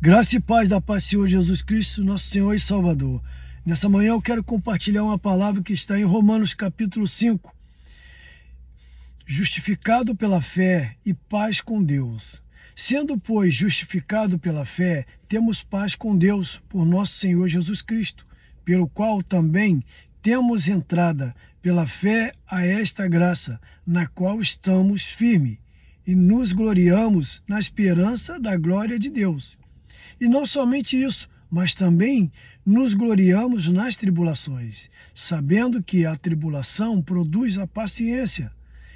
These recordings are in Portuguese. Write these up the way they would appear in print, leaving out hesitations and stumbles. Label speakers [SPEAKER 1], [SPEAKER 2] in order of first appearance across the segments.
[SPEAKER 1] Graça e paz da paz do Senhor Jesus Cristo, nosso Senhor e Salvador. Nessa manhã eu quero compartilhar uma palavra que está em Romanos capítulo 5. Justificado pela fé e paz com Deus. Sendo, pois, justificado pela fé, temos paz com Deus por nosso Senhor Jesus Cristo, pelo qual também temos entrada pela fé a esta graça, na qual estamos firmes e nos gloriamos na esperança da glória de Deus. E não somente isso, mas também nos gloriamos nas tribulações, sabendo que a tribulação produz a paciência,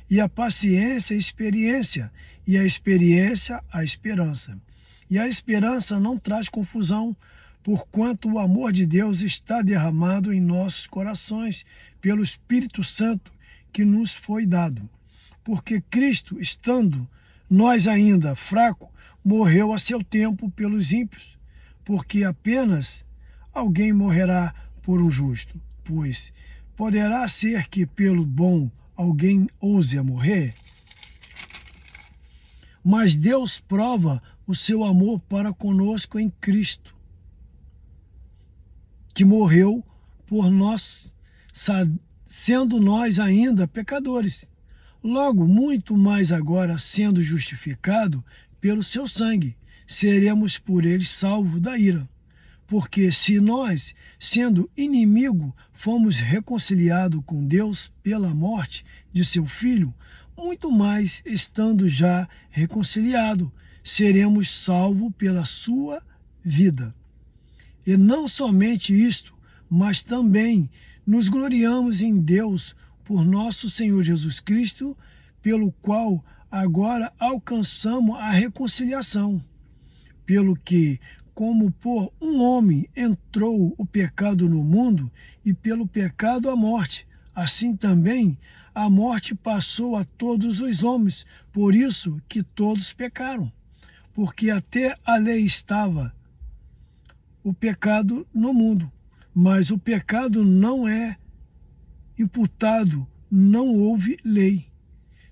[SPEAKER 1] e a paciência a experiência, e a experiência a esperança. E a esperança não traz confusão, porquanto o amor de Deus está derramado em nossos corações pelo Espírito Santo que nos foi dado. Porque Cristo, estando nós ainda fracos, morreu a seu tempo pelos ímpios, porque apenas alguém morrerá por um justo. Pois poderá ser que pelo bom alguém ouse a morrer? Mas Deus prova o seu amor para conosco em Cristo, que morreu por nós, sendo nós ainda pecadores. Logo, muito mais agora, sendo justificado pelo seu sangue, seremos por ele salvos da ira. Porque se nós, sendo inimigo, fomos reconciliados com Deus pela morte de seu Filho, muito mais, estando já reconciliados, seremos salvos pela sua vida. E não somente isto, mas também nos gloriamos em Deus por nosso Senhor Jesus Cristo, pelo qual agora alcançamos a reconciliação. Pelo que, como por um homem entrou o pecado no mundo, e pelo pecado a morte, assim também a morte passou a todos os homens, por isso que todos pecaram. Porque até a lei estava o pecado no mundo, mas o pecado não é imputado, não houve lei.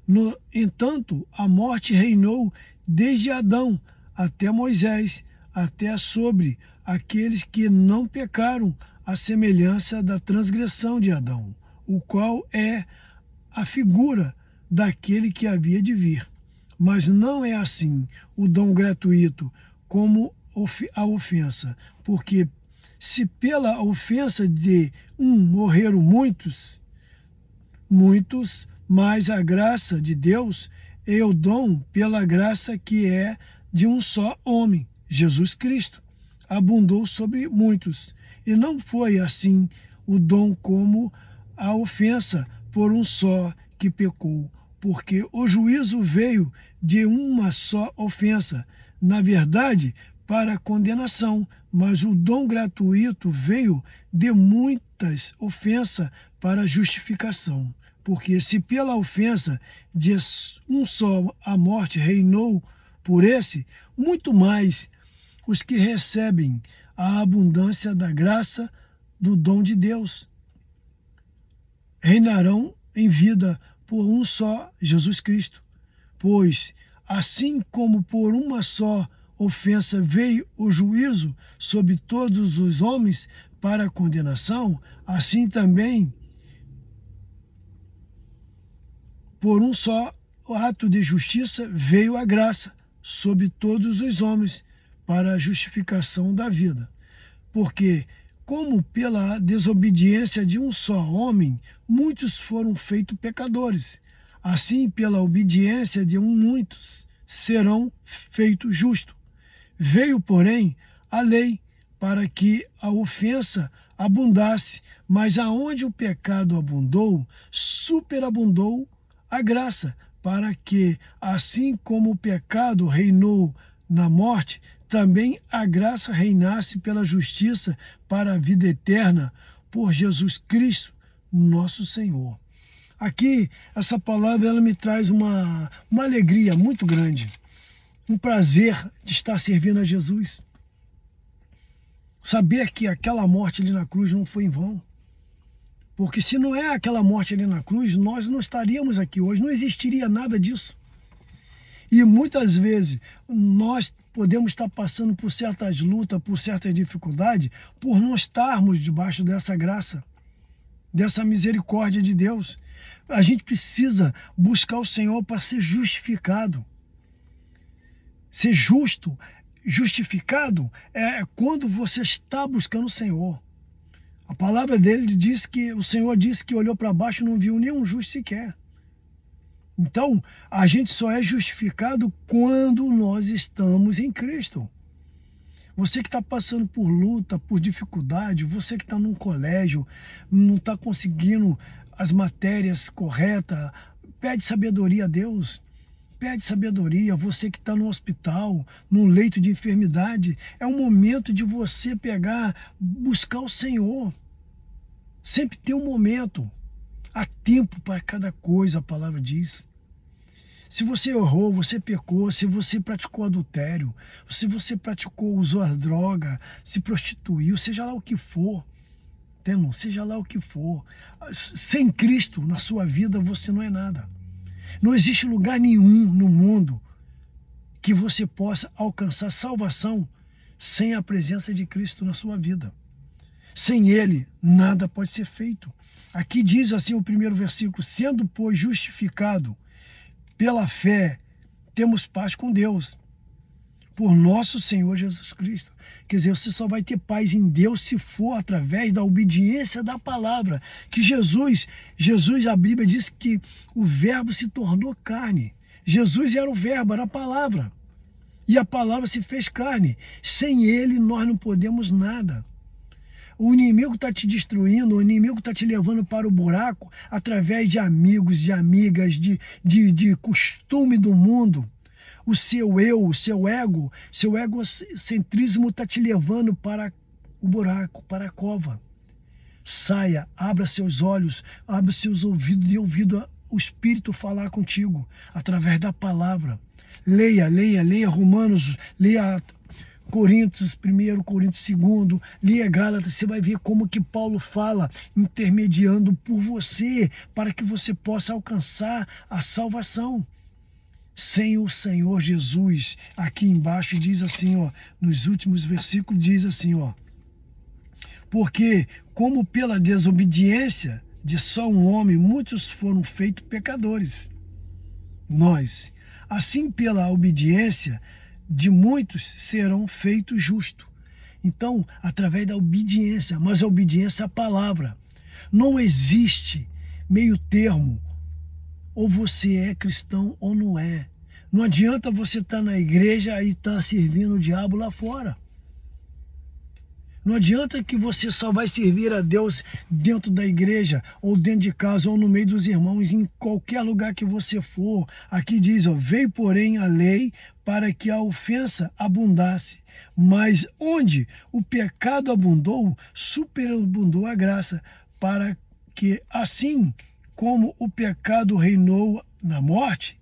[SPEAKER 1] No entanto, a morte reinou desde Adão até Moisés, até sobre aqueles que não pecaram, à semelhança da transgressão de Adão, o qual é a figura daquele que havia de vir. Mas não é assim o dom gratuito como a ofensa, porque se pela ofensa de um morreram muitos, mas a graça de Deus é o dom pela graça que é de um só homem, Jesus Cristo, abundou sobre muitos. E não foi assim o dom como a ofensa por um só que pecou, porque o juízo veio de uma só ofensa, na verdade, para condenação, mas o dom gratuito veio de muitas ofensas para justificação. Porque se pela ofensa de um só a morte reinou por esse, muito mais os que recebem a abundância da graça do dom de Deus reinarão em vida por um só Jesus Cristo. Pois, assim como por uma só ofensa veio o juízo sobre todos os homens para a condenação, assim também por um só ato de justiça veio a graça sobre todos os homens para a justificação da vida. Porque, como pela desobediência de um só homem, muitos foram feitos pecadores, assim pela obediência de muitos serão feitos justos. Veio, porém, a lei para que a ofensa abundasse, mas aonde o pecado abundou, superabundou a graça, para que, assim como o pecado reinou na morte, também a graça reinasse pela justiça para a vida eterna, por Jesus Cristo, nosso Senhor. Aqui, essa palavra ela me traz uma alegria muito grande, um prazer de estar servindo a Jesus. Saber que aquela morte ali na cruz não foi em vão. Porque se não é aquela morte ali na cruz, nós não estaríamos aqui hoje, não existiria nada disso. E muitas vezes nós podemos estar passando por certas lutas, por certas dificuldades, por não estarmos debaixo dessa graça, dessa misericórdia de Deus. A gente precisa buscar o Senhor para ser justificado. Ser justo, justificado é quando você está buscando o Senhor. A palavra dele diz que o Senhor disse que olhou para baixo e não viu nenhum justo sequer. Então, a gente só é justificado quando nós estamos em Cristo. Você que está passando por luta, por dificuldade, você que está num colégio, não está conseguindo as matérias corretas, pede sabedoria a Deus. Pede sabedoria. Você que está no hospital, num leito de enfermidade, é um momento de você buscar o Senhor. Sempre tem um momento. Há tempo para cada coisa, a palavra diz. Se você errou, você pecou, se você praticou adultério, se você usou a droga, se prostituiu, seja lá o que for, entendeu? Seja lá o que for. Sem Cristo na sua vida você não é nada. Não existe lugar nenhum no mundo que você possa alcançar salvação sem a presença de Cristo na sua vida. Sem Ele, nada pode ser feito. Aqui diz assim o primeiro versículo: sendo, pois, justificado pela fé, temos paz com Deus, por nosso Senhor Jesus Cristo. Quer dizer, você só vai ter paz em Deus se for através da obediência da palavra. Que Jesus, a Bíblia diz que o verbo se tornou carne. Jesus era o verbo, era a palavra. E a palavra se fez carne. Sem ele nós não podemos nada. O inimigo está te destruindo, o inimigo está te levando para o buraco através de amigos, de amigas, de costume do mundo. O seu eu, o seu egocentrismo está te levando para o buraco, para a cova. Saia, abra seus olhos, abra seus ouvidos, dê ouvido ao Espírito falar contigo através da palavra. Leia Romanos, leia Coríntios 1, Coríntios 2, leia Gálatas, você vai ver como que Paulo fala, intermediando por você, para que você possa alcançar a salvação. Sem o Senhor Jesus, aqui embaixo diz assim, ó, nos últimos versículos diz assim, ó, porque como pela desobediência de só um homem, muitos foram feitos pecadores, nós, assim pela obediência de muitos serão feitos justos. Então, através da obediência, mas a obediência à palavra. Não existe meio termo, ou você é cristão ou não é. Não adianta você estar na igreja e estar servindo o diabo lá fora. Não adianta que você só vai servir a Deus dentro da igreja, ou dentro de casa, ou no meio dos irmãos, em qualquer lugar que você for. Aqui diz, ó, veio porém a lei para que a ofensa abundasse. Mas onde o pecado abundou, superabundou a graça, para que assim como o pecado reinou na morte,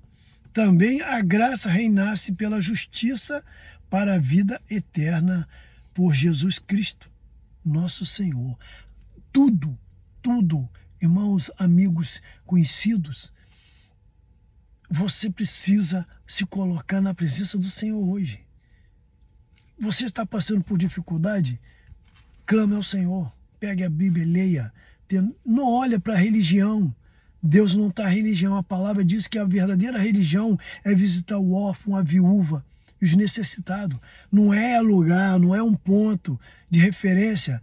[SPEAKER 1] também a graça reinasse pela justiça para a vida eterna por Jesus Cristo, nosso Senhor. Tudo, irmãos, amigos, conhecidos, você precisa se colocar na presença do Senhor hoje. Você está passando por dificuldade? Clame ao Senhor, pegue a Bíblia, leia. Não olha para a religião. Deus não está religião. A palavra diz que a verdadeira religião é visitar o órfão, a viúva, os necessitados. Não é lugar, não é um ponto de referência,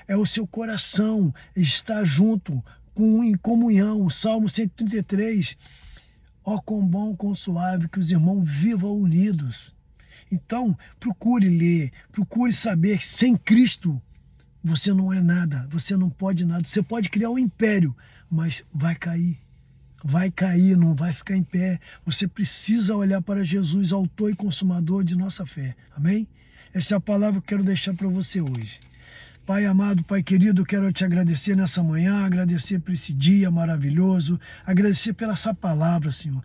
[SPEAKER 1] é o seu coração estar junto, em comunhão. O Salmo 133, ó quão bom, quão suave, que os irmãos vivam unidos. Então, procure ler, procure saber que sem Cristo você não é nada, você não pode nada. Você pode criar um império, mas vai cair. Vai cair, não vai ficar em pé. Você precisa olhar para Jesus, autor e consumador de nossa fé. Amém? Essa é a palavra que eu quero deixar para você hoje. Pai amado, Pai querido, eu quero te agradecer nessa manhã, agradecer por esse dia maravilhoso, agradecer pela essa palavra, Senhor.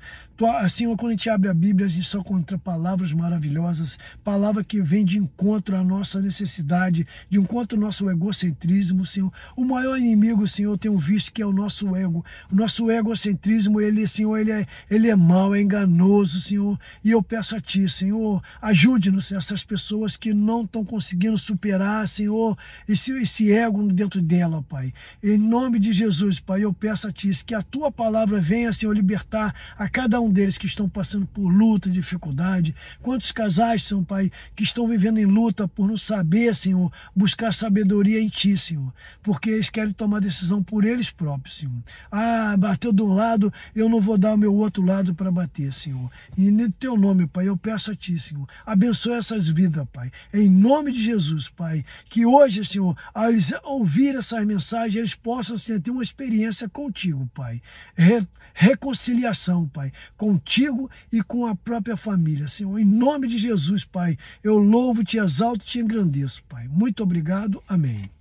[SPEAKER 1] Senhor, quando a gente abre a Bíblia, a gente só encontra palavras maravilhosas, palavra que vem de encontro à nossa necessidade, de encontro ao nosso egocentrismo, Senhor. O maior inimigo, Senhor, eu tenho visto que é o nosso ego. O nosso egocentrismo, Senhor, ele é mau, é enganoso, Senhor. E eu peço a Ti, Senhor, ajude-nos, essas pessoas que não estão conseguindo superar, Senhor, esse ego dentro dela, Pai. Em nome de Jesus, Pai, eu peço a Ti que a Tua palavra venha, Senhor, libertar a cada um deles que estão passando por luta, dificuldade. Quantos casais são, Pai, que estão vivendo em luta por não saber, Senhor, buscar sabedoria em Ti, Senhor, porque eles querem tomar decisão por eles próprios, Senhor. Ah, bateu de um lado, eu não vou dar o meu outro lado para bater, Senhor. E no Teu nome, Pai, eu peço a Ti, Senhor, abençoe essas vidas, Pai, em nome de Jesus, Pai, que hoje, Senhor, ao eles ouvir essas mensagens, eles possam, Senhor, ter uma experiência contigo, Pai. Reconciliação, Pai, contigo e com a própria família, Senhor. Em nome de Jesus, Pai, eu louvo, Te exalto e Te engrandeço, Pai. Muito obrigado. Amém.